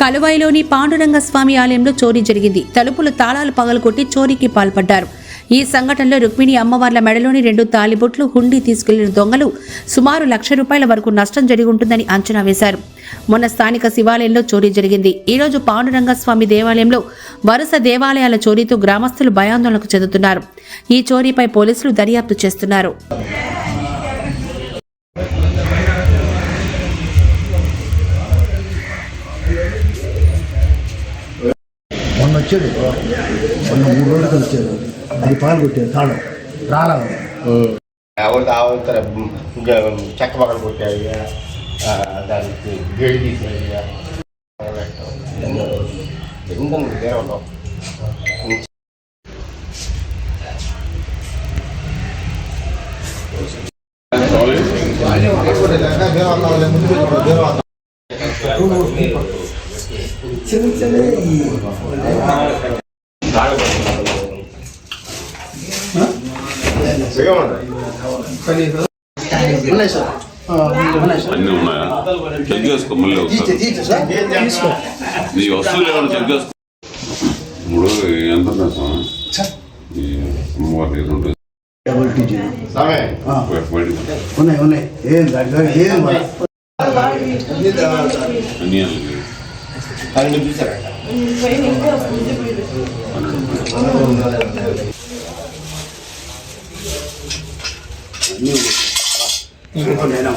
కలువైలోని పాండురంగ స్వామి ఆలయంలో చోరీ జరిగింది. తలుపులు తాళాలు పగలగొట్టి చోరీకి పాల్పడ్డారు. ఈ సంఘటనలో రుక్మిణి అమ్మవార్ల మెడలోని 2 తాళిబొట్లు హుండీ తీసుకెళ్లిన దొంగలు సుమారు ₹1,00,000 వరకు నష్టం జరిగి ఉంటుందని అంచనా వేశారు. మొన్న స్థానిక శివాలయంలో చోరీ జరిగింది. ఈ రోజు పాండురంగ స్వామి దేవాలయంలో వరుస దేవాలయాల చోరీతో గ్రామస్తులు భయాందోళనకు చెందుతున్నారు. ఈ చోరీపై పోలీసులు దర్యాప్తు చేస్తున్నారు. మొన్న వచ్చాడు, మొన్న 3 రోజులకి వచ్చాడు. అది పాలు కొట్టాడు, తాళం రాలేదు. చెక్క పక్కన కొట్టాడు, దానికి గేడి తీసాడు. ఎందుకు వేరే ఉంటాం. అన్నీ ఉన్నాయా? చెక్ చేసుకో మళ్ళీ ఒకసారి. నీ వస్తువులు ఏమైనా చెక్ చేసుకో. ఇప్పుడు ఎంత అమ్మవారి ఉంటుంది ఉన్నాయి ఉన్నాయి. ఏం దగ్గర ఏం అన్నీ చూసారా నేను